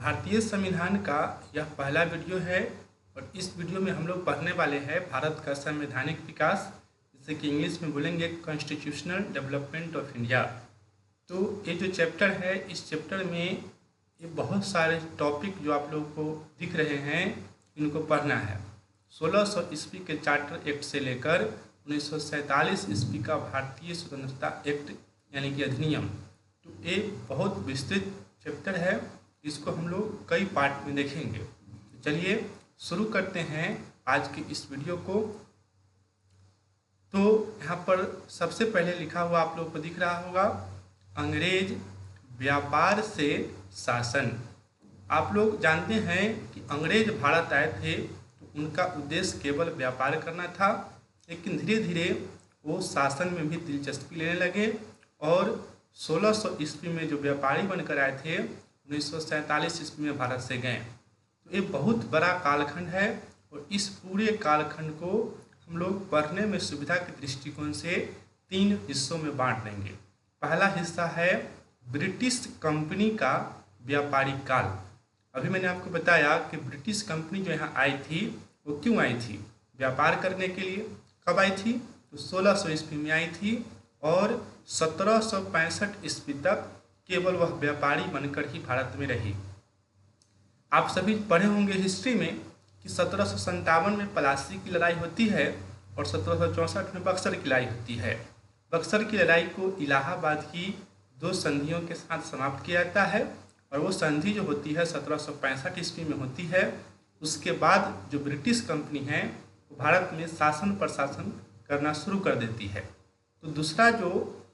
भारतीय संविधान का यह पहला वीडियो है और इस वीडियो में हम लोग पढ़ने वाले हैं भारत का संवैधानिक विकास, जिसे कि इंग्लिश में बोलेंगे कॉन्स्टिट्यूशनल डेवलपमेंट ऑफ इंडिया। तो ये जो चैप्टर है, इस चैप्टर में ये बहुत सारे टॉपिक जो आप लोगों को दिख रहे हैं इनको पढ़ना है। 1600 ईस्वी के चार्टर एक्ट से लेकर 1947 ईस्वी का भारतीय स्वतंत्रता एक्ट यानी कि अधिनियम, तो ये बहुत विस्तृत चैप्टर है। इसको हम लोग कई पार्ट में देखेंगे। तो चलिए शुरू करते हैं आज के इस वीडियो को। तो यहाँ पर सबसे पहले लिखा हुआ आप लोगों को दिख रहा होगा, अंग्रेज व्यापार से शासन। आप लोग जानते हैं कि अंग्रेज भारत आए थे तो उनका उद्देश्य केवल व्यापार करना था, लेकिन धीरे धीरे वो शासन में भी दिलचस्पी लेने लगे और 1600 ईस्वी में जो व्यापारी बनकर आए थे 1947 ईस्वी में भारत से गए। तो ये बहुत बड़ा कालखंड है और इस पूरे कालखंड को हम लोग पढ़ने में सुविधा के दृष्टिकोण से 3 हिस्सों में बांट लेंगे। पहला हिस्सा है ब्रिटिश कंपनी का व्यापारिक काल। अभी मैंने आपको बताया कि ब्रिटिश कंपनी जो यहाँ आई थी वो क्यों आई थी, व्यापार करने के लिए। कब आई थी? तो 1600 ईस्वी में आई थी और 1765 ईस्वी तक केवल वह व्यापारी बनकर ही भारत में रही। आप सभी पढ़े होंगे हिस्ट्री में कि 1757 में प्लासी की लड़ाई होती है और 1764 में बक्सर की लड़ाई होती है। बक्सर की लड़ाई को इलाहाबाद की 2 संधियों के साथ समाप्त किया जाता है और वो संधि जो होती है 1765 ईस्वी में होती है। उसके बाद जो ब्रिटिश कंपनी है वो भारत में शासन प्रशासन करना शुरू कर देती है। तो दूसरा जो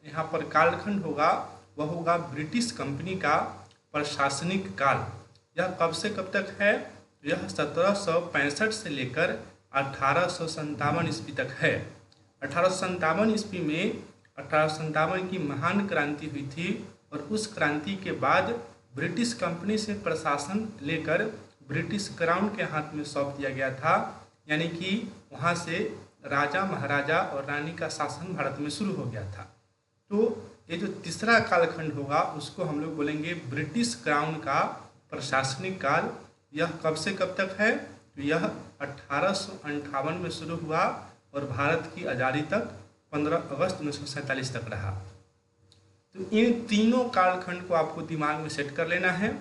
यहाँ पर कालखंड होगा वह होगा ब्रिटिश कंपनी का प्रशासनिक काल। यह कब से कब तक है? यह 1765 से लेकर 1857 ईस्वी तक है। 1857 ईस्वी में 1857 की महान क्रांति हुई थी और उस क्रांति के बाद ब्रिटिश कंपनी से प्रशासन लेकर ब्रिटिश क्राउन के हाथ में सौंप दिया गया था, यानी कि वहाँ से राजा महाराजा और रानी का शासन भारत में शुरू हो गया था। तो ये जो तीसरा कालखंड होगा उसको हम लोग बोलेंगे ब्रिटिश क्राउन का प्रशासनिक काल। यह कब से कब तक है? तो यह 1858 में शुरू हुआ और भारत की आज़ादी तक 15 अगस्त 1947 तक रहा। तो इन तीनों कालखंड को आपको दिमाग में सेट कर लेना है।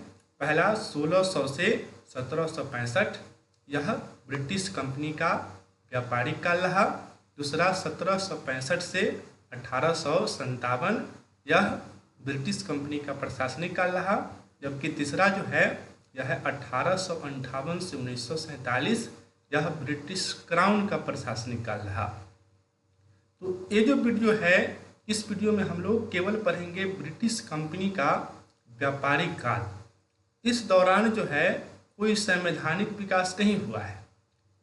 पहला 1600 से 1765, यह ब्रिटिश कंपनी का व्यापारिक काल रहा। दूसरा 1765 से 1857, यह ब्रिटिश कंपनी का प्रशासनिक काल रहा। जबकि तीसरा जो है यह 1858 से 1947, यह ब्रिटिश क्राउन का प्रशासनिक काल रहा। तो ये जो वीडियो है, इस वीडियो में हम लोग केवल पढ़ेंगे ब्रिटिश कंपनी का व्यापारिक काल। इस दौरान जो है कोई संवैधानिक विकास नहीं हुआ है,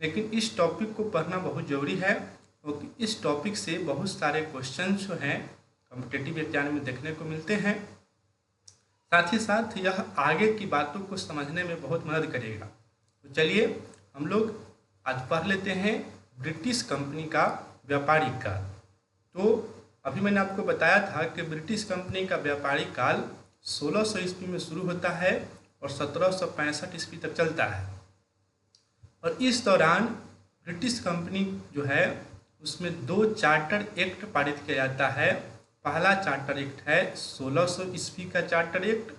लेकिन इस टॉपिक को पढ़ना बहुत ज़रूरी है क्योंकि इस टॉपिक से बहुत सारे क्वेश्चन जो हैं कॉम्पिटिटिव एग्जाम में देखने को मिलते हैं। साथ ही साथ यह आगे की बातों को समझने में बहुत मदद करेगा। तो चलिए हम लोग आज पढ़ लेते हैं ब्रिटिश कंपनी का व्यापारिक काल। तो अभी मैंने आपको बताया था कि ब्रिटिश कंपनी का व्यापारिक काल 1600 ईस्वी में शुरू होता है और 1765 ईस्वी तक चलता है। और इस दौरान ब्रिटिश कंपनी जो है उसमें 2 चार्टर एक्ट पारित किया जाता है। पहला चार्टर एक्ट है 1600 ईस्वी का चार्टर एक्ट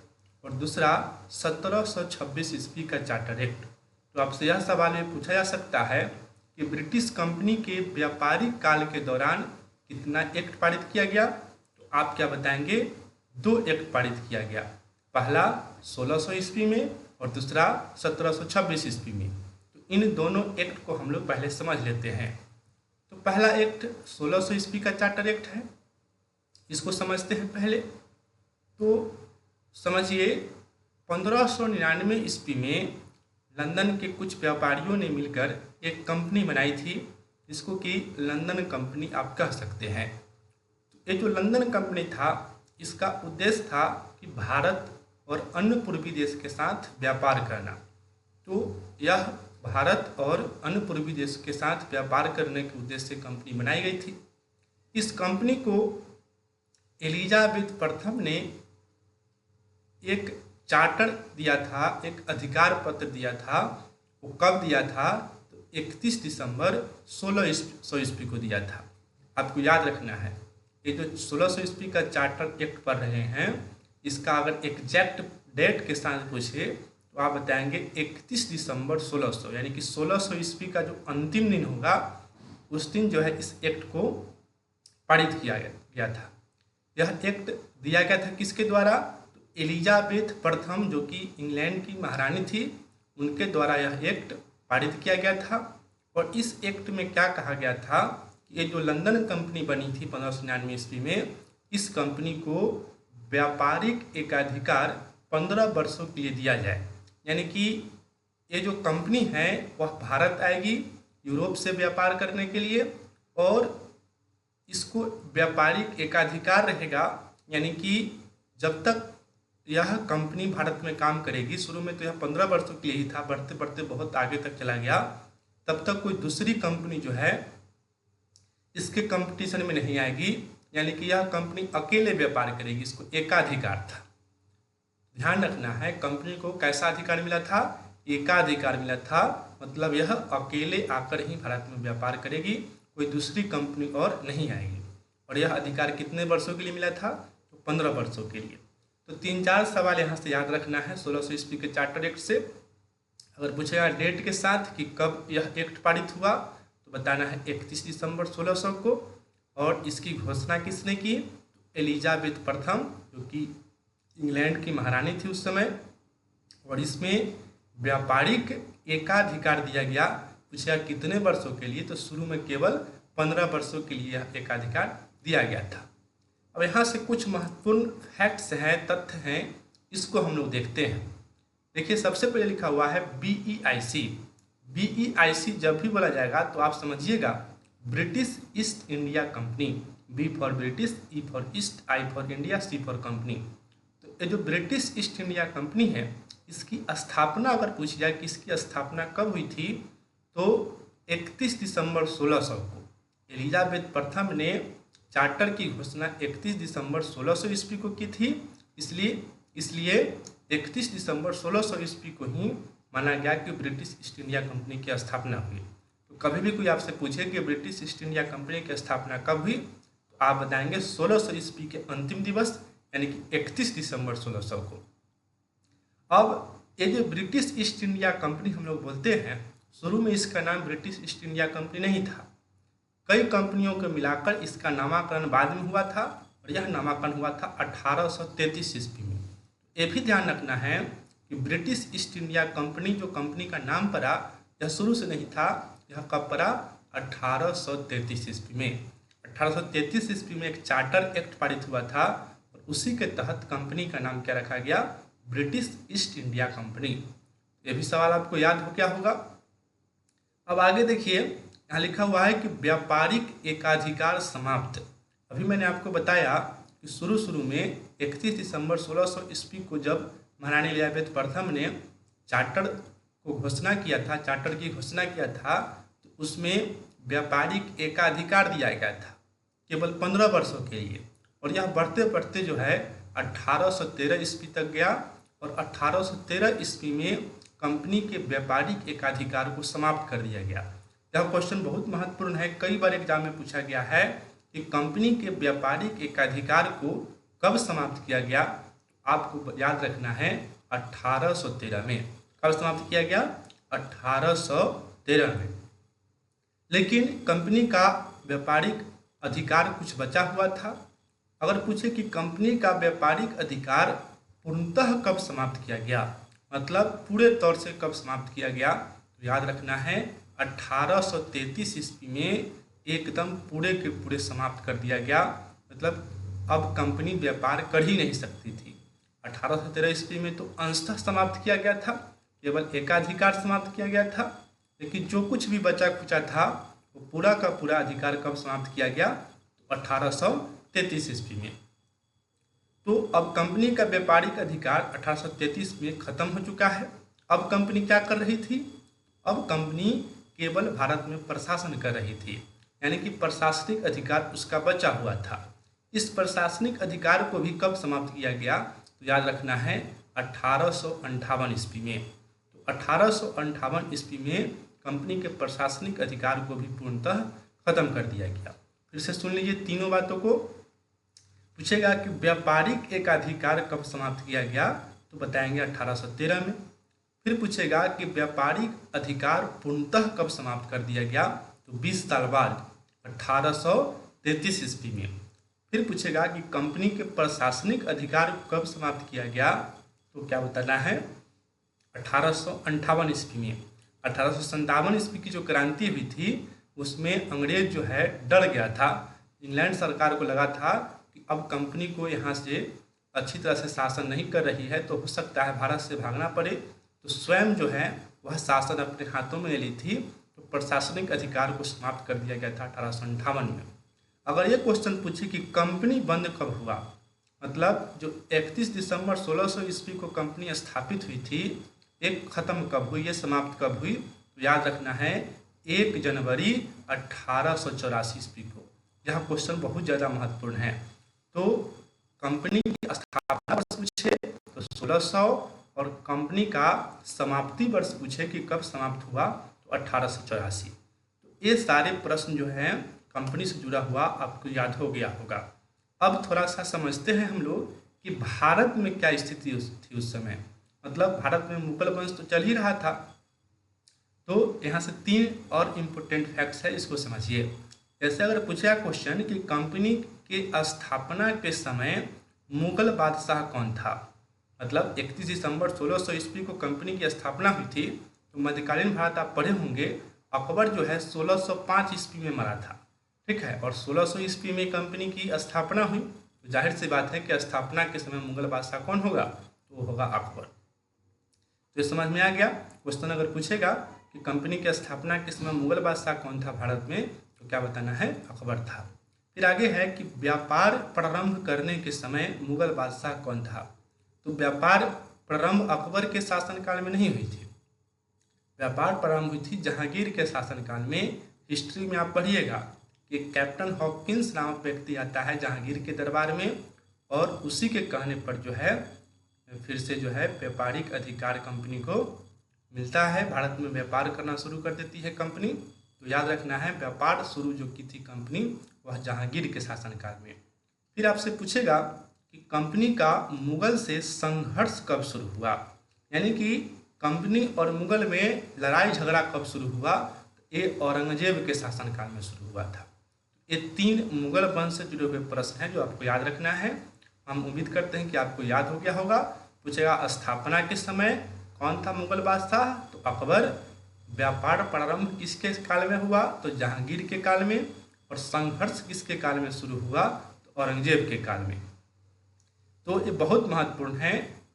और दूसरा 1726 ईस्वी का चार्टर एक्ट। तो आपसे यह सवाल भी पूछा जा सकता है कि ब्रिटिश कंपनी के व्यापारिक काल के दौरान कितना एक्ट पारित किया गया? तो आप क्या बताएंगे? 2 एक्ट पारित किया गया। पहला 1600 ईस्वी में और दूसरा 1726 ईस्वी में। तो इन दोनों एक्ट को हम लोग पहले समझ लेते हैं। तो पहला एक्ट 1600 ईस्वी का चार्टर एक्ट है, इसको समझते हैं पहले। तो समझिए 1599 ईस्वी में लंदन के कुछ व्यापारियों ने मिलकर एक कंपनी बनाई थी, जिसको कि लंदन कंपनी आप कह सकते हैं। तो ये जो लंदन कंपनी था, इसका उद्देश्य था कि भारत और अन्य पूर्वी देश के साथ व्यापार करना। तो यह भारत और अन्य पूर्वी देश के साथ व्यापार करने के उद्देश्य से कंपनी बनाई गई थी। इस कंपनी को एलिजाबेथ प्रथम ने एक चार्टर दिया था, एक अधिकार पत्र दिया था, वो कब दिया था? तो 31 दिसंबर 1600 ईस्वी को दिया था। आपको याद रखना है, ये जो 1600 ईस्वी का चार्टर एक्ट पढ़ रहे हैं, इसका अगर एग्जैक्ट डेट के साथ पूछे तो आप बताएंगे 31 दिसंबर 1600, यानी कि 1600 ईस्वी का जो अंतिम दिन होगा उस दिन जो है इस एक्ट को पारित किया गया था। यह एक्ट दिया गया था किसके द्वारा? तो एलिजाबेथ प्रथम, जो कि इंग्लैंड की महारानी थी, उनके द्वारा यह एक्ट पारित किया गया था। और इस एक्ट में क्या कहा गया था कि ये जो लंदन कंपनी बनी थी 1599 ईस्वी में, इस कंपनी को व्यापारिक एकाधिकार 15 वर्षों के लिए दिया जाए। यानी कि ये जो कंपनी है वह भारत आएगी यूरोप से व्यापार करने के लिए, और इसको व्यापारिक एकाधिकार रहेगा। यानी कि जब तक यह कंपनी भारत में काम करेगी, शुरू में तो यह 15 वर्षों के लिए ही था, बढ़ते बढ़ते बहुत आगे तक चला गया, तब तक कोई दूसरी कंपनी जो है इसके कंपटीशन में नहीं आएगी। यानी कि यह कंपनी अकेले व्यापार करेगी, इसको एकाधिकार था। ध्यान रखना है, कंपनी को कैसा अधिकार मिला था? एकाधिकार मिला था, मतलब यह अकेले आकर ही भारत में व्यापार करेगी, कोई दूसरी कंपनी और नहीं आएगी। और यह अधिकार कितने वर्षों के लिए मिला था? तो 15 वर्षों के लिए। तो 3-4 सवाल यहाँ से याद रखना है 1600 ईस्वी के चार्टर एक्ट से। अगर पूछेगा डेट के साथ कि कब यह एक्ट पारित हुआ, तो बताना है 31 दिसंबर 1600 को। और इसकी घोषणा किसने की? एलिजाबेथ प्रथम, जो कि इंग्लैंड की महारानी थी उस समय। और इसमें व्यापारिक एकाधिकार दिया गया। पूछा कितने वर्षों के लिए? तो शुरू में केवल 15 वर्षों के लिए यह एकाधिकार दिया गया था। अब यहाँ से कुछ महत्वपूर्ण फैक्ट्स हैं, तथ्य हैं, इसको हम लोग देखते हैं। देखिए, सबसे पहले लिखा हुआ है BEIC। BEIC जब भी बोला जाएगा तो आप समझिएगा British east India company. B for British, E for east, I for India, C for company. तो ये जो ब्रिटिश ईस्ट इंडिया कंपनी है, इसकी स्थापना अगर पूछी जाए कि इसकी स्थापना कब हुई थी, तो 31 दिसंबर 1600 को एलिजाबेथ प्रथम ने चार्टर की घोषणा 31 दिसंबर 1600 ईस्वी को की थी। इसलिए 31 दिसंबर 1600 ईस्वी को ही माना गया कि ब्रिटिश ईस्ट इंडिया कंपनी की स्थापना हुई। तो कभी भी कोई आपसे पूछे कि ब्रिटिश ईस्ट इंडिया कंपनी की स्थापना कब हुई, तो आप बताएंगे 1600 ईस्वी के अंतिम दिवस, यानी कि 31 दिसंबर 1600 को। अब ये जो ब्रिटिश ईस्ट इंडिया कंपनी हम लोग बोलते हैं, शुरू में इसका नाम ब्रिटिश ईस्ट इंडिया कंपनी नहीं था। कई कंपनियों को मिलाकर इसका नामकरण बाद में हुआ था, और यह नामकरण हुआ था 1833 ईस्वी में। ये भी ध्यान रखना है कि ब्रिटिश ईस्ट इंडिया कंपनी जो कंपनी का नाम पड़ा, यह शुरू से नहीं था, यह कब पड़ा? 1833 ईस्वी में। 1833 ईस्वी में एक चार्टर एक्ट पारित हुआ था, और उसी के तहत कंपनी का नाम क्या रखा गया? British east India company. ये भी सवाल आपको याद हो क्या होगा। अब आगे देखिए, यहाँ लिखा हुआ है कि व्यापारिक एकाधिकार समाप्त। अभी मैंने आपको बताया कि शुरू में 31 दिसंबर 1600 ईस्वी को जब महारानी एलिजाबेथ प्रथम ने चार्टर को घोषणा किया था, चार्टर की घोषणा किया था, तो उसमें व्यापारिक एकाधिकार दिया गया था केवल 15 वर्षों के लिए। और यह बढ़ते बढ़ते जो है 1813 ईस्वी तक गया, और 1813 ईस्वी में कंपनी के व्यापारिक एकाधिकार को समाप्त कर दिया गया। यह क्वेश्चन बहुत महत्वपूर्ण है, कई बार एग्जाम में पूछा गया है कि कंपनी के व्यापारिक एकाधिकार को कब समाप्त किया गया। आपको याद रखना है 1813 में। कब समाप्त किया गया? 1813 में। लेकिन कंपनी का व्यापारिक अधिकार कुछ बचा हुआ था। अगर पूछे कि कंपनी का व्यापारिक अधिकार पूर्णतः कब समाप्त किया गया, मतलब पूरे तौर से कब समाप्त किया गया, तो याद रखना है 1833 ईस्वी में एकदम पूरे के पूरे समाप्त कर दिया गया। मतलब अब कंपनी व्यापार कर ही नहीं सकती थी। 1813 ईस्वी में तो अंशतः समाप्त किया गया था, केवल एकाधिकार समाप्त किया गया था। लेकिन जो कुछ भी बचा खुचा था वो पूरा का पूरा अधिकार कब समाप्त किया गया? तो 1833 ईस्वी में। तो अब कंपनी का व्यापारिक अधिकार 1833 में खत्म हो चुका है। अब कंपनी क्या कर रही थी? अब कंपनी केवल भारत में प्रशासन कर रही थी, यानी कि प्रशासनिक अधिकार उसका बचा हुआ था। इस प्रशासनिक अधिकार को भी कब समाप्त किया गया? तो याद रखना है 1858 ईस्वी में। तो 1858 ईस्वी में कंपनी के प्रशासनिक अधिकार को भी पूर्णतः खत्म कर दिया गया। फिर से सुन लीजिए तीनों बातों को। पूछेगा कि व्यापारिक एकाधिकार कब समाप्त किया गया, तो बताएंगे 1813 में। फिर पूछेगा कि व्यापारिक अधिकार पूर्णतः कब समाप्त कर दिया गया, तो 20 साल बाद 1833 ईस्वी में। फिर पूछेगा कि कंपनी के प्रशासनिक अधिकार कब समाप्त किया गया, तो क्या बताना है 1858 ईस्वी में। 1857 ईस्वी की जो क्रांति हुई थी उसमें अंग्रेज जो है डर गया था। इंग्लैंड सरकार को लगा था कि अब कंपनी को यहाँ से अच्छी तरह से शासन नहीं कर रही है, तो हो सकता है भारत से भागना पड़े। तो स्वयं जो है वह शासन अपने हाथों में ले ली थी, तो प्रशासनिक अधिकार को समाप्त कर दिया गया था 1858 में। अगर ये क्वेश्चन पूछे कि कंपनी बंद कब हुआ, मतलब जो 31 दिसंबर 1600 ईस्वी को कंपनी स्थापित हुई थी, एक ख़त्म कब हुई, ये समाप्त कब हुई, तो याद रखना है 1 जनवरी 1884 ईस्वी को। यह क्वेश्चन बहुत ज़्यादा महत्वपूर्ण है। तो कंपनी की स्थापना वर्ष पूछे तो 1600, और कंपनी का समाप्ति वर्ष पूछे कि कब समाप्त हुआ, तो 1884। तो ये सारे प्रश्न जो हैं कंपनी से जुड़ा हुआ आपको याद हो गया होगा। अब थोड़ा सा समझते हैं हम लोग कि भारत में क्या स्थिति थी उस समय। मतलब भारत में मुगल वंश तो चल ही रहा था। तो यहाँ से 3 और इम्पोर्टेंट फैक्ट्स है, इसको समझिए। जैसे अगर पूछा क्वेश्चन कि कंपनी के स्थापना के समय मुगल बादशाह कौन था, मतलब 31 दिसंबर 1600 ईस्वी को कंपनी की स्थापना हुई थी, तो मध्यकालीन भारत आप पढ़े होंगे अकबर जो है 1605 ईस्वी में मरा था, ठीक है, और 1600 ईस्वी में कंपनी की स्थापना हुई। तो जाहिर सी बात है कि स्थापना के समय मुगल बादशाह कौन होगा, तो वो होगा अकबर। तो ये समझ में आ गया। क्वेश्चन अगर पूछेगा कि कंपनी की स्थापना के समय मुगल बादशाह कौन था भारत में, तो क्या बताना है, अकबर था। फिर आगे है कि व्यापार प्रारंभ करने के समय मुगल बादशाह कौन था। तो व्यापार प्रारंभ अकबर के शासनकाल में नहीं हुई थी, व्यापार प्रारंभ हुई थी जहांगीर के शासनकाल में। हिस्ट्री में आप पढ़िएगा कि कैप्टन हॉकिंस नामक व्यक्ति आता है जहांगीर के दरबार में, और उसी के कहने पर जो है फिर से जो है व्यापारिक अधिकार कंपनी को मिलता है, भारत में व्यापार करना शुरू कर देती है कंपनी। तो याद रखना है व्यापार शुरू जो की थी कंपनी वह जहांगीर के शासनकाल में। फिर आपसे पूछेगा कि कंपनी का मुगल से संघर्ष कब शुरू हुआ, यानी कि कंपनी और मुगल में लड़ाई झगड़ा कब शुरू हुआ, तो ये औरंगजेब के शासनकाल में शुरू हुआ था। ये 3 मुगल वंश से जुड़े हुए प्रश्न हैं जो आपको याद रखना है। हम उम्मीद करते हैं कि आपको याद हो गया होगा। पूछेगा स्थापना के समय कौन था मुगल बादशाह, तो अकबर। व्यापार प्रारंभ किसके काल में हुआ, तो जहांगीर के काल में। और संघर्ष किसके काल में शुरू हुआ, तो औरंगजेब के काल में। तो ये बहुत महत्वपूर्ण है,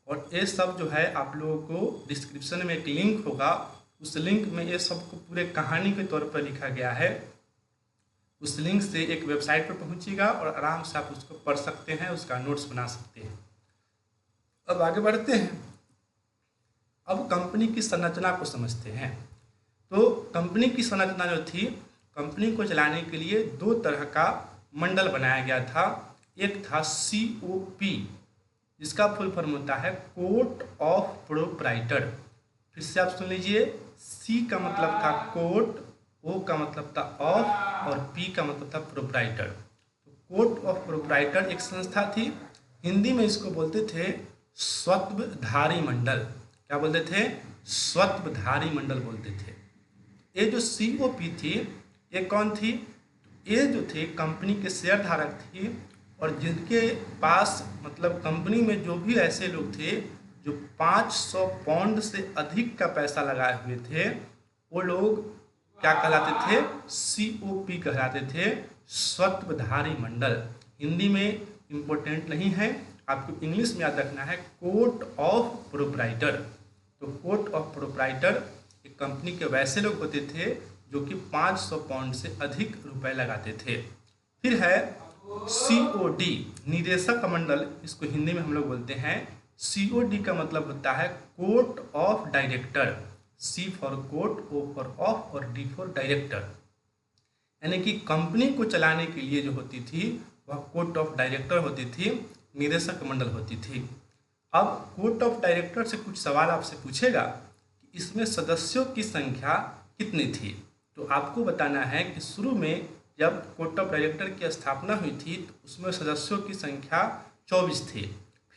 और ये सब जो है आप लोगों को डिस्क्रिप्शन में एक लिंक होगा, उस लिंक में ये सब को पूरे कहानी के तौर पर लिखा गया है। उस लिंक से एक वेबसाइट पर पहुंचिएगा और आराम से आप उसको पढ़ सकते हैं, उसका नोट्स बना सकते हैं। अब आगे बढ़ते हैं। अब कंपनी की संरचना को समझते हैं। तो कंपनी की संरचना जो थी, कंपनी को चलाने के लिए 2 तरह का मंडल बनाया गया था। एक था COP, जिसका फुल फॉर्म होता है कोर्ट ऑफ प्रोप्राइटर। फिर से आप सुन लीजिए, C का मतलब था कोर्ट, O का मतलब था ऑफ, और P का मतलब था प्रोप्राइटर। तो कोर्ट ऑफ प्रोप्राइटर एक संस्था थी, हिंदी में इसको बोलते थे स्वत्वधारी मंडल। क्या बोलते थे, स्वत्वधारी मंडल बोलते थे। ये जो COP थी, ये कौन थी, ये जो थे कंपनी के शेयर धारक थी, और जिनके पास मतलब कंपनी में जो भी ऐसे लोग थे जो 500 पाउंड से अधिक का पैसा लगाए हुए थे, वो लोग क्या कहलाते थे, COP कहलाते थे, स्वत्वधारी मंडल। हिंदी में इम्पोर्टेंट नहीं है, आपको इंग्लिश में याद रखना है कोर्ट ऑफ प्रोप्राइटर। तो कोर्ट ऑफ प्रोप्राइटर एक कंपनी के वैसे लोग होते थे जो कि 500 पाउंड से अधिक रुपए लगाते थे। फिर है COD, निदेशक मंडल, इसको हिंदी में हम लोग बोलते हैं। COD का मतलब होता है court of director. C for court, O for of, और D फॉर डायरेक्टर। यानी कि कंपनी को चलाने के लिए जो होती थी वह कोर्ट ऑफ डायरेक्टर होती थी, निदेशक मंडल होती थी। अब कोर्ट ऑफ डायरेक्टर से कुछ सवाल आपसे पूछेगा कि इसमें सदस्यों की संख्या कितनी थी। तो आपको बताना है कि शुरू में जब कोर्ट ऑफ डायरेक्टर की स्थापना हुई थी तो उसमें सदस्यों की संख्या 24 थी।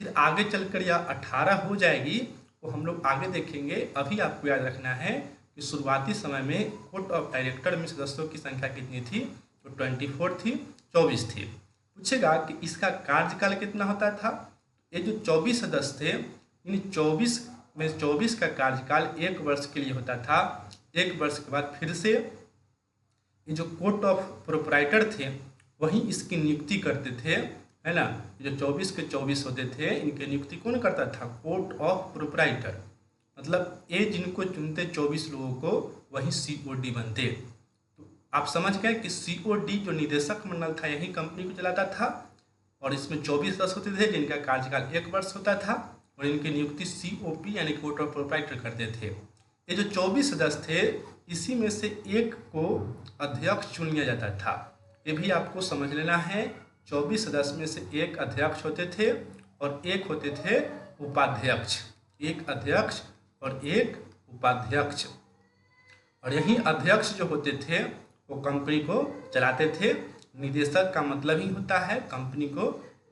फिर आगे चलकर यह 18 हो जाएगी, वो हम लोग आगे देखेंगे। अभी आपको याद रखना है कि शुरुआती समय में कोर्ट ऑफ डायरेक्टर में सदस्यों की संख्या कितनी थी, तो 24 थी, 24 थी। पूछेगा कि इसका कार्यकाल कितना होता था। ये जो 24 सदस्य थे, इन 24 में 24 का कार्यकाल 1 वर्ष के लिए होता था। 1 वर्ष के बाद फिर से ये जो कोर्ट ऑफ प्रोप्राइटर थे वही इसकी नियुक्ति करते थे, है ना। जो 24 के 24 होते थे, इनकी नियुक्ति कौन करता था, कोर्ट ऑफ प्रोप्राइटर। मतलब ये जिनको चुनते 24 लोगों को वही COD बनते। तो आप समझ गए कि COD जो निदेशक मंडल था यही कंपनी को चलाता था, और इसमें 24 सदस्य होते थे जिनका कार्यकाल 1 वर्ष होता था, और इनकी नियुक्ति COP यानी कोर्ट ऑफ प्रोप्राइटर करते थे। ये जो 24 सदस्य थे इसी में से एक को अध्यक्ष चुन लिया जाता था। ये भी आपको समझ लेना है। 24 सदस्य में से एक अध्यक्ष होते थे और एक होते थे उपाध्यक्ष। एक अध्यक्ष और एक उपाध्यक्ष, और यही अध्यक्ष जो होते थे वो कंपनी को चलाते थे। निदेशक का मतलब ही होता है कंपनी को,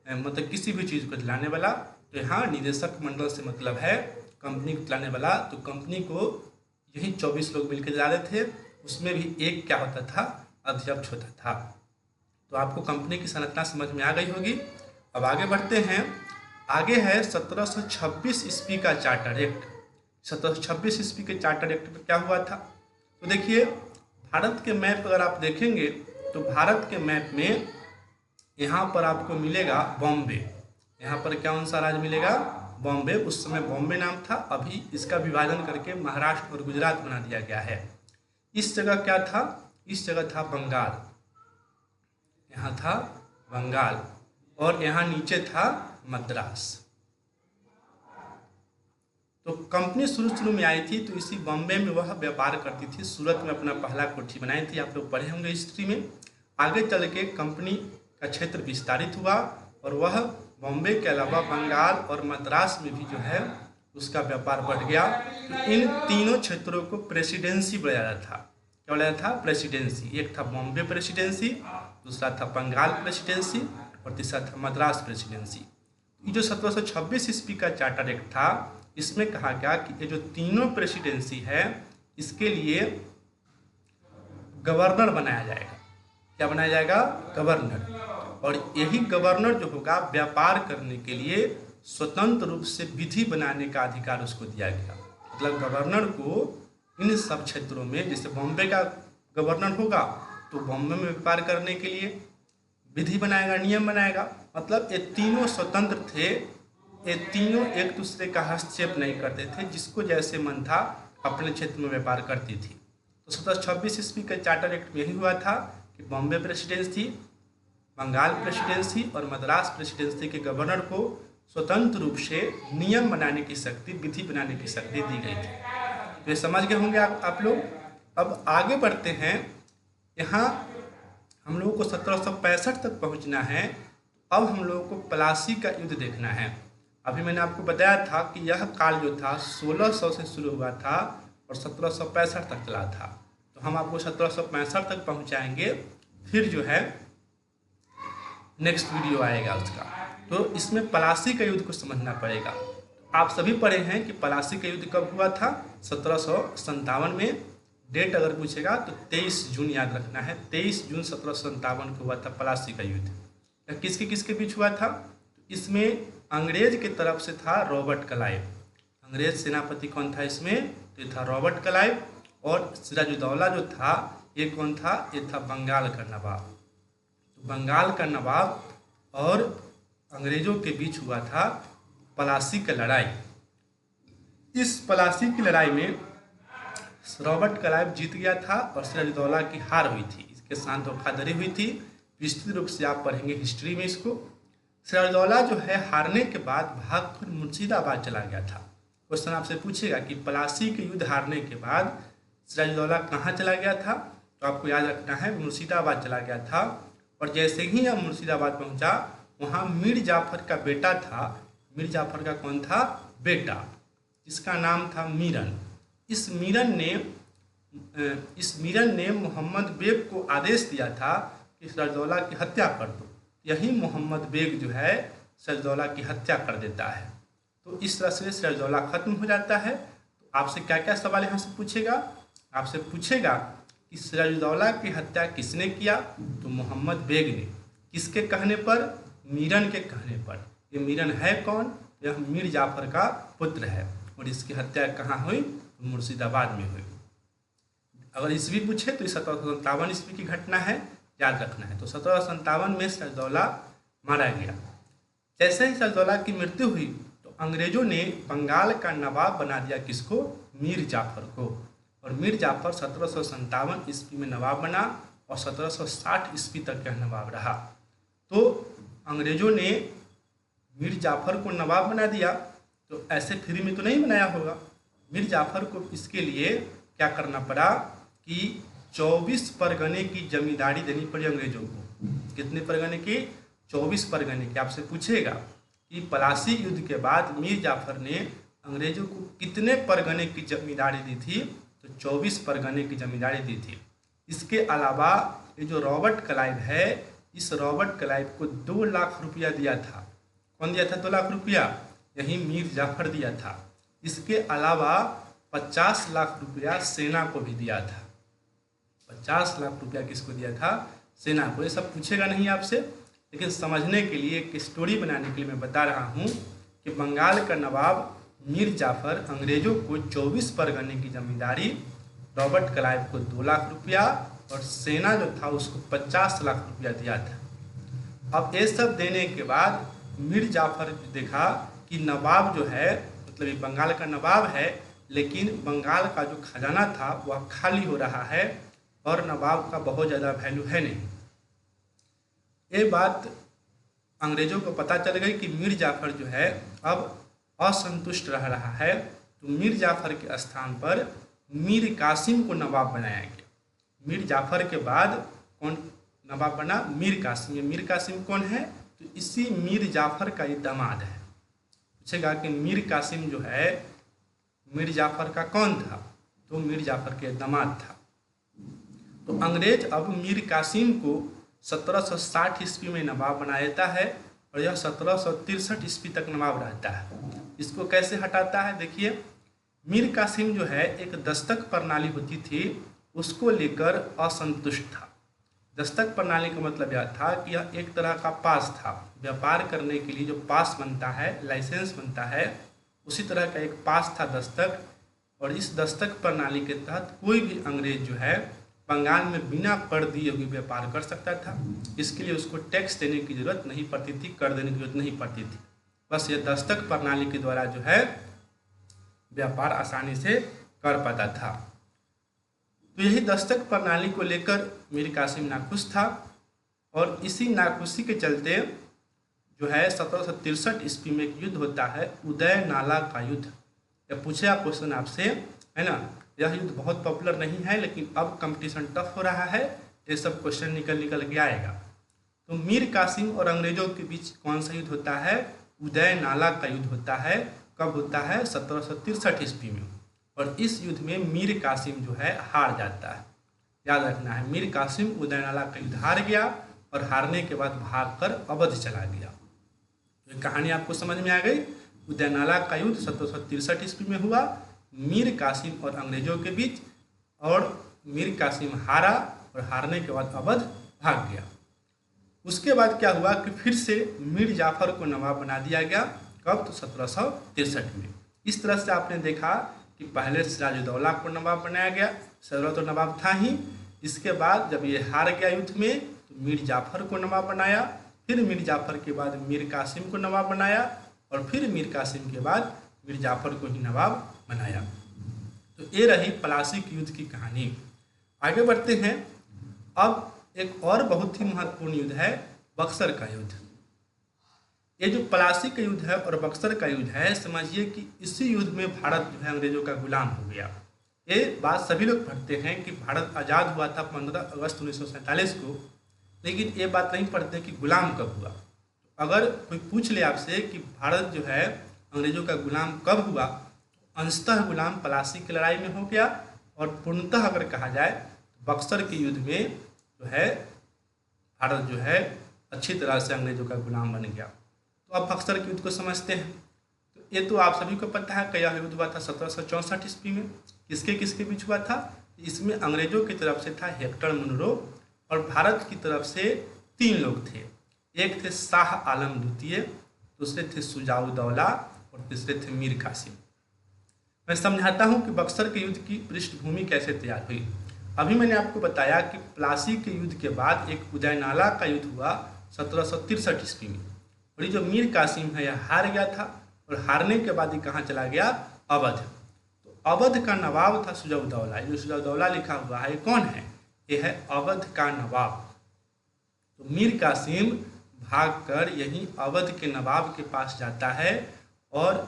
मतलब किसी भी चीज़ को चलाने वाला। तो यहाँ निदेशक मंडल से मतलब है कंपनी को चलाने वाला। तो कंपनी को यही 24 लोग मिलकर चला रहे थे, उसमें भी एक क्या होता था, अध्यक्ष होता था। तो आपको कंपनी की संरचना समझ में आ गई होगी। अब आगे बढ़ते हैं। आगे है 1726 ईस्वी का चार्टर एक्ट। 1726 ईस्वी के चार्टर एक्ट में क्या हुआ था, तो देखिए भारत के मैप अगर आप देखेंगे तो भारत के मैप में यहाँ पर आपको मिलेगा बॉम्बे। यहाँ पर कौन सा राज्य मिलेगा, बॉम्बे। उस समय बॉम्बे नाम था, अभी इसका विभाजन करके महाराष्ट्र और गुजरात बना दिया गया है। इस जगह क्या था, इस जगह था बंगाल। यहाँ था बंगाल और यहाँ नीचे था मद्रास। तो कंपनी शुरू में आई थी तो इसी बॉम्बे में वह व्यापार करती थी। सूरत में अपना पहला कोठी बनाई थी, आप लोग पढ़े होंगे हिस्ट्री में। आगे चल के कंपनी का क्षेत्र विस्तारित हुआ और वह बॉम्बे के अलावा बंगाल और मद्रास में भी जो है उसका व्यापार बढ़ गया। तो इन तीनों क्षेत्रों को प्रेसिडेंसी बुलाया था। क्या बुलाया था, प्रेसिडेंसी। एक था बॉम्बे प्रेसिडेंसी, दूसरा था बंगाल प्रेसिडेंसी और तीसरा था मद्रास प्रेसिडेंसी। ये जो 1726 ईस्वी का चार्टर एक्ट था, इसमें कहा गया कि ये जो तीनों प्रेसिडेंसी है इसके लिए गवर्नर बनाया जाएगा। क्या बनाया जाएगा, गवर्नर। और यही गवर्नर जो होगा व्यापार करने के लिए स्वतंत्र रूप से विधि बनाने का अधिकार उसको दिया गया। मतलब गवर्नर को इन सब क्षेत्रों में, जैसे बॉम्बे का गवर्नर होगा तो बॉम्बे में व्यापार करने के लिए विधि बनाएगा, नियम बनाएगा। मतलब ये तीनों स्वतंत्र थे, ये तीनों एक दूसरे का हस्तक्षेप नहीं करते थे, जिसको जैसे मन था अपने क्षेत्र में व्यापार करती थी। तो 1726 ईस्वी के चार्टर एक्ट में यही हुआ था कि बॉम्बे प्रेसिडेंसी, बंगाल प्रेसिडेंसी और मद्रास प्रेसिडेंसी के गवर्नर को स्वतंत्र रूप से नियम बनाने की शक्ति, विधि बनाने की शक्ति दी गई थी। तो ये समझ गए होंगे आप लोग। अब आगे बढ़ते हैं। यहाँ हम लोगों को 1765 तक पहुँचना है। अब हम लोगों को प्लासी का युद्ध देखना है। अभी मैंने आपको बताया था कि यह काल जो था 1600 से शुरू हुआ था और 1765 तक चला था। तो हम आपको 1765 तक पहुँचाएंगे, फिर जो है नेक्स्ट वीडियो आएगा उसका। तो इसमें प्लासी का युद्ध को समझना पड़ेगा। आप सभी पढ़े हैं कि प्लासी का युद्ध कब हुआ था, 1757 में। डेट अगर पूछेगा तो 23 जून याद रखना है। 23 जून 1757 को हुआ था प्लासी का युद्ध। किसके किसके बीच हुआ था, इसमें अंग्रेज की तरफ से था रॉबर्ट क्लाइव। अंग्रेज सेनापति कौन था इसमें, तो ये था रॉबर्ट क्लाइव। और सिराजुद्दौला जो था ये कौन था, ये था बंगाल का नवाब। तो बंगाल का नवाब और अंग्रेजों के बीच हुआ था प्लासी की लड़ाई। इस प्लासी की लड़ाई में रॉबर्ट क्लाइव जीत गया था और सिराजुद्दौला की हार हुई थी। इसके साथ धोखाधड़ी हुई थी। विस्तृत रूप से आप पढ़ेंगे हिस्ट्री में इसको। सिराजुद्दौला जो है हारने के बाद भागकर मुर्शिदाबाद चला गया था। क्वेश्चन आपसे पूछेगा कि प्लासी के युद्ध हारने के बाद सिराजुद्दौला कहाँ चला गया था, तो आपको याद रखना है मुर्शिदाबाद चला गया था। और जैसे ही यह मुर्शिदाबाद पहुँचा, वहाँ मीर जाफर का बेटा था मीर जाफर का कौन था? बेटा, जिसका नाम था मीरन। इस मीरन ने मोहम्मद बेग को आदेश दिया था कि सिराजुद्दौला की हत्या कर दो। यही मोहम्मद बेग जो है सिराजुद्दौला की हत्या कर देता है। तो इस तरह से सिराजुद्दौला खत्म हो जाता है। तो आपसे क्या क्या सवाल यहाँ से पूछेगा? आपसे पूछेगा कि सिराजुद्दौला की हत्या किसने किया? तो मोहम्मद बेग ने। किसके कहने पर? मीरन के कहने पर। ये मीरन है कौन? यह मीर जाफर का पुत्र है। और इसकी हत्या कहाँ हुई? तो मुर्शिदाबाद में हुई। अगर ईस्वी पूछे तो 1757 ईस्वी की घटना है, याद रखना है। तो 1757 में सिराजुद्दौला मारा गया। जैसे ही सिराजुद्दौला की मृत्यु हुई तो अंग्रेजों ने बंगाल का नवाब बना दिया किसको? मीर जाफर को। और मीर जाफर 1757 ईस्वी में नवाब बना और 1760 ईस्वी तक यह नवाब रहा। तो अंग्रेजों ने मीर जाफर को नवाब बना दिया, तो ऐसे फ्री में तो नहीं बनाया होगा। मीर जाफर को इसके लिए क्या करना पड़ा कि 24 परगने की जमींदारी देनी पड़ी अंग्रेजों को। कितने परगने की? 24 परगने की। आपसे पूछेगा कि पलासी युद्ध के बाद मीर जाफर ने अंग्रेजों को कितने परगने की जमींदारी दी थी? तो 24 परगने की जमींदारी दी थी। इसके अलावा ये जो रॉबर्ट क्लाइव है, इस रॉबर्ट क्लाइव को 2 लाख रुपया दिया था। कौन दिया था 2 लाख रुपया? यही मीर जाफर दिया था। इसके अलावा 50 लाख रुपया सेना को भी दिया था। 50 लाख रुपया किसको दिया था? सेना को। ये सब पूछेगा नहीं आपसे, लेकिन समझने के लिए, एक स्टोरी बनाने के लिए मैं बता रहा हूँ कि बंगाल का नवाब मीर जाफर अंग्रेजों को 24 परगने की जमींदारी, रॉबर्ट क्लाइव को 2 लाख रुपया और सेना जो था उसको 50 लाख रुपया दिया था। अब ये सब देने के बाद मीर जाफर देखा कि नवाब जो है, मतलब ये बंगाल का नवाब है, लेकिन बंगाल का जो खजाना था वह खाली हो रहा है और नवाब का बहुत ज़्यादा वैल्यू है नहीं। ये बात अंग्रेजों को पता चल गई कि मीर जाफर जो है अब असंतुष्ट रह रहा है। तो मीर जाफर के स्थान पर मीर कासिम को नवाब बनाया गया। मीर जाफर के बाद कौन नवाब बना? मीर कासिम। ये मीर कासिम कौन है? तो इसी मीर जाफर का ये दामाद है। पूछेगा कि मीर कासिम जो है मीर जाफर का कौन था? तो मीर जाफर के दामाद था। तो अंग्रेज अब मीर कासिम को 1760 ईस्वी में नवाब बना देता है और यह 1763 ईस्वी तक नवाब रहता है। इसको कैसे हटाता है? देखिए, मीर कासिम जो है एक दस्तक प्रणाली होती थी, उसको लेकर असंतुष्ट था। दस्तक प्रणाली का मतलब यह था कि यह एक तरह का पास था। व्यापार करने के लिए जो पास बनता है, लाइसेंस बनता है, उसी तरह का एक पास था दस्तक। और इस दस्तक प्रणाली के तहत कोई भी अंग्रेज जो है बंगाल में बिना कर दिए हुए व्यापार कर सकता था। इसके लिए उसको टैक्स देने की जरूरत नहीं पड़ती थी, कर देने की जरूरत नहीं पड़ती थी। बस ये दस्तक प्रणाली के द्वारा जो है व्यापार आसानी से कर पाता था। तो यही दस्तक प्रणाली को लेकर मीर कासिम नाखुश था और इसी नाखुशी के चलते जो है 1763 ईस्वी में एक युद्ध होता है, उदय नाला का युद्ध। यह पूछा क्वेश्चन आपसे, है ना? यह युद्ध बहुत पॉपुलर नहीं है, लेकिन अब कंपटीशन टफ हो रहा है, ये सब क्वेश्चन निकल के आएगा। तो मीर कासिम और अंग्रेजों के बीच कौन सा युद्ध होता है? उदय नाला का युद्ध होता है। कब होता है? 1763 ईस्वी में। और इस युद्ध में मीर कासिम जो है हार जाता है। याद रखना है, मीर कासिम उदय नाला का युद्ध हार गया और हारने के बाद भागकर अवध चला गया। तो कहानी आपको समझ में आ गई। उदय नाला का युद्ध 1763 ईस्वी में हुआ मीर कासिम और अंग्रेजों के बीच, और मीर कासिम हारा और हारने के बाद अवध भाग गया। उसके बाद क्या हुआ कि फिर से मीर जाफर को नवाब बना दिया गया। कब? तो 1763 में। इस तरह से आपने देखा कि पहले सिराजुद्दौला को नवाब बनाया गया, सिराजुद्दौला तो नवाब था ही। इसके बाद जब ये हार गया युद्ध में तो मीर जाफर को नवाब बनाया, फिर मीर जाफर के बाद मीर कासिम को नवाब बनाया और फिर मीर कासिम के बाद मीर जाफर को ही नवाब बनाया। तो ये रही पलासी के युद्ध की कहानी। आगे बढ़ते हैं। अब एक और बहुत ही महत्वपूर्ण युद्ध है बक्सर का युद्ध। ये जो पलासी का युद्ध है और बक्सर का युद्ध है, समझिए कि इसी युद्ध में भारत जो है अंग्रेजों का गुलाम हो गया। ये बात सभी लोग पढ़ते हैं कि भारत आज़ाद हुआ था 15 अगस्त 1947 को, लेकिन ये बात नहीं पढ़ते कि गुलाम कब हुआ। अगर कोई पूछ ले आपसे कि भारत जो है अंग्रेजों का गुलाम कब हुआ, अंशतः गुलाम प्लासी की लड़ाई में हो गया, और पूर्णतः अगर कहा जाए तो बक्सर के युद्ध में जो है भारत जो है अच्छी तरह से अंग्रेजों का गुलाम बन गया। तो अब बक्सर के युद्ध को समझते हैं। तो ये तो आप सभी को पता है, क्या युद्ध हुआ था 1764 ईस्वी में। किसके किसके बीच हुआ था? इसमें अंग्रेजों की तरफ से था हेक्टर मुनरो, और भारत की तरफ से 3 लोग थे। एक थे शाह आलम द्वितीय, दूसरे थे सुजाउद्दौला, और तीसरे थे मीर कासिम। मैं समझाता हूँ कि बक्सर के युद्ध की पृष्ठभूमि कैसे तैयार हुई। अभी मैंने आपको बताया कि प्लासी के युद्ध के बाद एक उदयनाला का युद्ध हुआ 1763 ईस्वी में, और ये जो मीर कासिम है यह हार गया था, और हारने के बाद ये कहाँ चला गया? अवध। तो अवध का नवाब था सुजाउद्दौला। जो सुजाउद्दौला लिखा हुआ है ये कौन है? ये है अवध का नवाब। तो मीर कासिम भागकर यहीं अवध के नवाब के पास जाता है और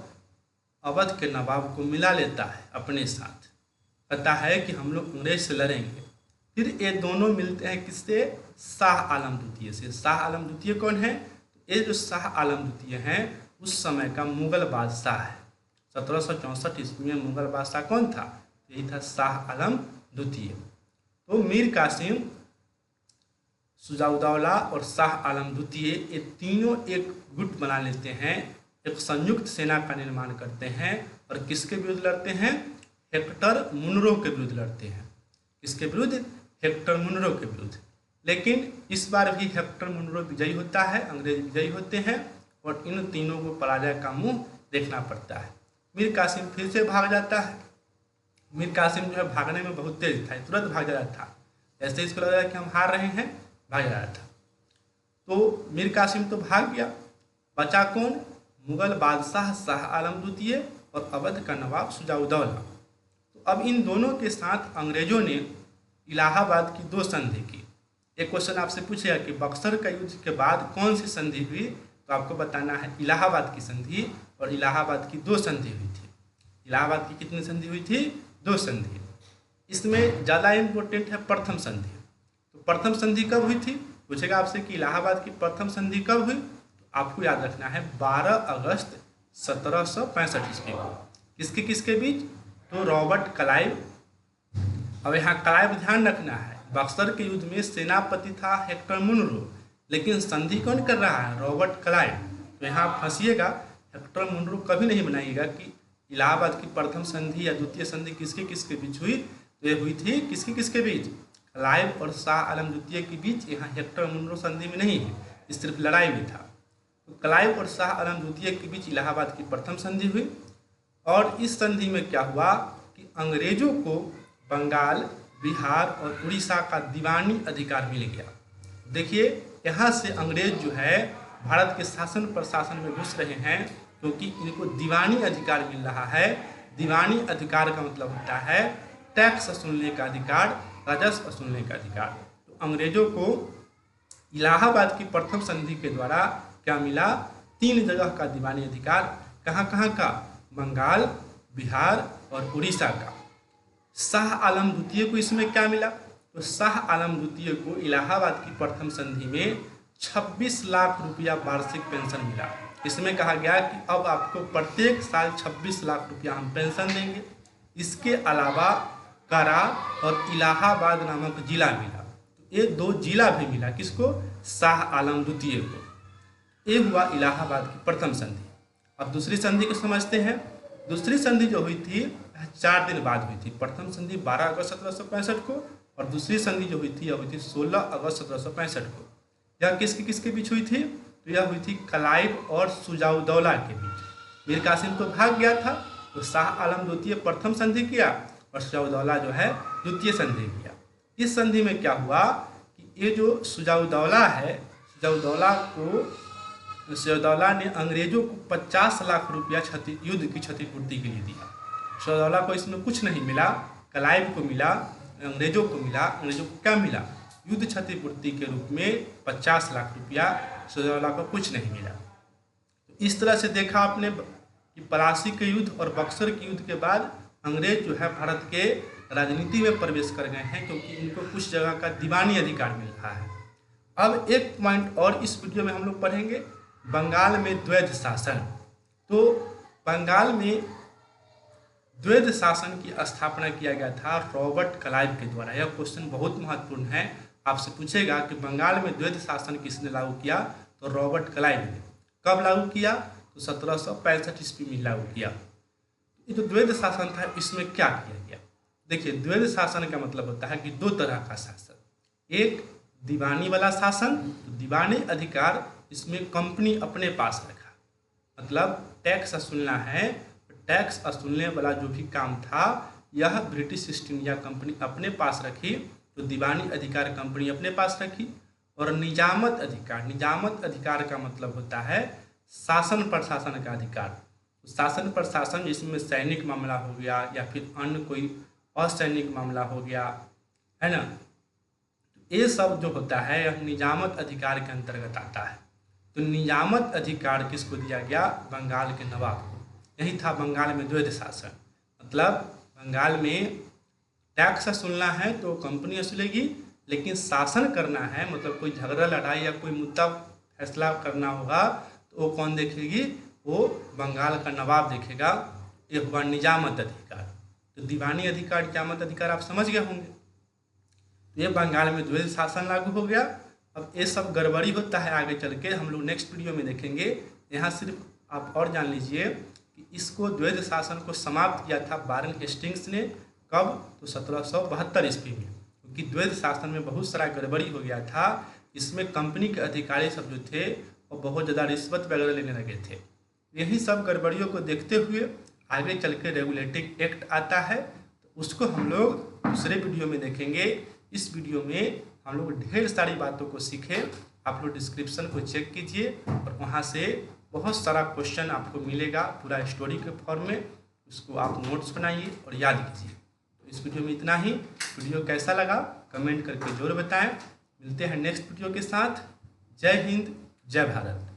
अवध के नवाब को मिला लेता है अपने साथ। कहता है कि हम लोग अंग्रेज से लड़ेंगे। फिर ये दोनों मिलते हैं किससे? शाह आलम द्वितीय से। शाह आलम द्वितीय कौन है? ये जो शाह आलम द्वितीय हैं उस समय का मुगल बादशाह है। 1764 ईस्वी में मुगल बादशाह कौन था? यही था शाह आलम द्वितीय। तो मीर कासिम, सुजाउद्दौला और शाह आलम द्वितीय ये तीनों एक गुट बना लेते हैं, एक संयुक्त सेना का निर्माण करते हैं, और किसके विरुद्ध लड़ते हैं? हेक्टर मुनरो के विरुद्ध लड़ते हैं। किसके विरुद्ध? हेक्टर मुनरो के विरुद्ध। लेकिन इस बार भी हेक्टर मुनरो विजयी होता है, अंग्रेज विजयी होते हैं, और इन तीनों को पराजय का मुंह देखना पड़ता है। मीर कासिम फिर से भाग जाता है। मीर कासिम जो है भागने में बहुत तेज था, तुरंत भाग जा रहा था। जैसे इसको लग रहा है कि हम हार रहे हैं, भाग जा रहा था। तो मीर कासिम तो भाग गया, बचा कौन? मुगल बादशाह शाह आलम द्वितीय और अवध का नवाब सुजाउद्दौला। तो अब इन दोनों के साथ अंग्रेजों ने इलाहाबाद की 2 संधि की। एक क्वेश्चन आपसे पूछेगा कि बक्सर का युद्ध के बाद कौन सी संधि हुई, तो आपको बताना है इलाहाबाद की संधि, और इलाहाबाद की 2 संधि हुई थी। इलाहाबाद की कितनी संधि हुई थी? 2 संधि। इसमें ज़्यादा इम्पोर्टेंट है प्रथम संधि। तो प्रथम संधि कब हुई थी? पूछेगा आपसे कि इलाहाबाद की प्रथम संधि कब हुई, तो आपको याद रखना है 12 अगस्त 1765 ईस्वी को। किसके किसके बीच? तो रॉबर्ट क्लाइव। अब यहाँ क्लाइव ध्यान रखना है, बक्सर के युद्ध में सेनापति था हेक्टर मुनरो, लेकिन संधि कौन कर रहा है? Robert Clive. तो यहाँ फंसिएगा, हेक्टर मुनरो कभी नहीं बनाइएगा कि इलाहाबाद की प्रथम संधि या द्वितीय संधि किसके किसके बीच हुई। तो ये हुई थी किसके किसके बीच? क्लाइव और शाह आलम द्वितीय के बीच। यहाँ हेक्टर मुनरो संधि में नहीं है, इस सिर्फ लड़ाई में था। तो क्लाइव और शाह आलम द्वितीय के बीच इलाहाबाद की प्रथम संधि हुई, और इस संधि में क्या हुआ कि अंग्रेजों को बंगाल, बिहार और उड़ीसा का दीवानी अधिकार मिल गया। देखिए, यहाँ से अंग्रेज जो है भारत के शासन प्रशासन में घुस रहे हैं, क्योंकि इनको दीवानी अधिकार मिल रहा है। दीवानी अधिकार का मतलब होता है टैक्स वसूलने का अधिकार, राजस्व वसूलने का अधिकार। तो अंग्रेजों को इलाहाबाद की प्रथम संधि के द्वारा क्या मिला? 3 जगह का दीवानी अधिकार। कहाँ कहाँ का? बंगाल, बिहार और उड़ीसा का। शाह आलम द्वितीय को इसमें क्या मिला? तो शाह आलम द्वितीय को इलाहाबाद की प्रथम संधि में 26 लाख रुपया वार्षिक पेंशन मिला। इसमें कहा गया कि अब आपको प्रत्येक साल 26 लाख रुपया हम पेंशन देंगे। इसके अलावा करा और इलाहाबाद नामक जिला मिला। तो ये 2 जिला भी मिला किसको? शाह आलम द्वितीय को। ये हुआ इलाहाबाद की प्रथम संधि। अब दूसरी संधि को समझते हैं। दूसरी संधि जो हुई थी 4 दिन बाद हुई थी। प्रथम संधि 12 अगस्त 1765 को, और दूसरी संधि जो हुई थी यह हुई थी 16 अगस्त 1765 को। यह किसके किसके बीच हुई थी? तो यह हुई थी क्लाइव और सुजाउद्दौला के बीच। मीर कासिम तो भाग गया था, तो शाह आलम द्वितीय प्रथम संधि किया और सुजाउद्दौला जो है द्वितीय संधि किया। इस संधि में क्या हुआ कि ये जो सुजाउद्दौला है, सुजाउद्दौला ने अंग्रेजों को 50 लाख रुपया युद्ध की क्षतिपूर्ति के लिए दिया। सुजाउद्दौला को इसमें कुछ नहीं मिला, क्लाइव को मिला, अंग्रेजों को मिला। अंग्रेजों को क्या मिला? युद्ध क्षतिपूर्ति के रूप में 50 लाख रुपया। सुजाउद्दौला को कुछ नहीं मिला। तो इस तरह से देखा आपने कि प्लासी के युद्ध और बक्सर के युद्ध के बाद अंग्रेज जो है भारत के राजनीति में प्रवेश कर गए हैं, क्योंकि इनको कुछ जगह का दीवानी अधिकार मिल रहा है। अब एक पॉइंट और इस वीडियो में हम लोग पढ़ेंगे, बंगाल में द्वैध शासन। तो बंगाल में द्वैध शासन की स्थापना किया गया था रॉबर्ट क्लाइव के द्वारा। यह क्वेश्चन बहुत महत्वपूर्ण है, आपसे पूछेगा कि बंगाल में द्वैध शासन किसने लागू किया, तो रॉबर्ट क्लाइव ने। कब लागू किया, तो 1765 ईस्वी में लागू किया। ये जो द्वैध शासन था इसमें क्या किया गया, देखिए द्वैध शासन का मतलब होता है कि दो तरह का शासन, एक दीवानी वाला शासन, तो दीवानी अधिकार इसमें कंपनी अपने पास रखा, मतलब टैक्स वसूलना है, टैक्स वसूलने वाला जो भी काम था यह ब्रिटिश ईस्ट इंडिया कंपनी अपने पास रखी, तो दीवानी अधिकार कंपनी अपने पास रखी। और निजामत अधिकार, निजामत अधिकार का मतलब होता है शासन प्रशासन का अधिकार। तो शासन प्रशासन जिसमें सैनिक मामला हो गया या फिर अन्य कोई असैनिक मामला हो गया, है ना, ये सब जो होता है यह निजामत अधिकार के अंतर्गत आता है। तो निजामत अधिकार किसको दिया गया, बंगाल के नवाब को। यही था बंगाल में द्वैध शासन, मतलब बंगाल में टैक्स वसूलना है तो कंपनी वसूलेगी, लेकिन शासन करना है, मतलब कोई झगड़ा लड़ाई या कोई मुद्दा फैसला करना होगा तो वो कौन देखेगी, वो बंगाल का नवाब देखेगा। ये हुआ निजामत अधिकार। तो दीवानी अधिकार, निजामत अधिकार आप समझ गए होंगे। ये बंगाल में द्वैध शासन लागू हो गया। अब ये सब गड़बड़ी होता है आगे चल के, हम लोग नेक्स्ट वीडियो में देखेंगे। यहाँ सिर्फ आप और जान लीजिए कि इसको द्वैध शासन को समाप्त किया था वारेन हेस्टिंग्स ने। कब, तो 1772 ईस्वी में, क्योंकि द्वैध शासन में बहुत सारा गड़बड़ी हो गया था। इसमें कंपनी के अधिकारी सब जो थे वो बहुत ज़्यादा रिश्वत वगैरह लेने लगे थे। यही सब गड़बड़ियों को देखते हुए आगे चल के रेगुलेटिंग एक्ट आता है, तो उसको हम लोग दूसरे वीडियो में देखेंगे। इस वीडियो में हम लोग ढेर सारी बातों को सीखे। आप लोग डिस्क्रिप्शन को चेक कीजिए और वहाँ से बहुत सारा क्वेश्चन आपको मिलेगा पूरा स्टोरी के फॉर्म में। उसको आप नोट्स बनाइए और याद कीजिए। तो इस वीडियो में इतना ही। वीडियो कैसा लगा कमेंट करके जरूर बताएं। मिलते हैं नेक्स्ट वीडियो के साथ। जय हिंद, जय भारत।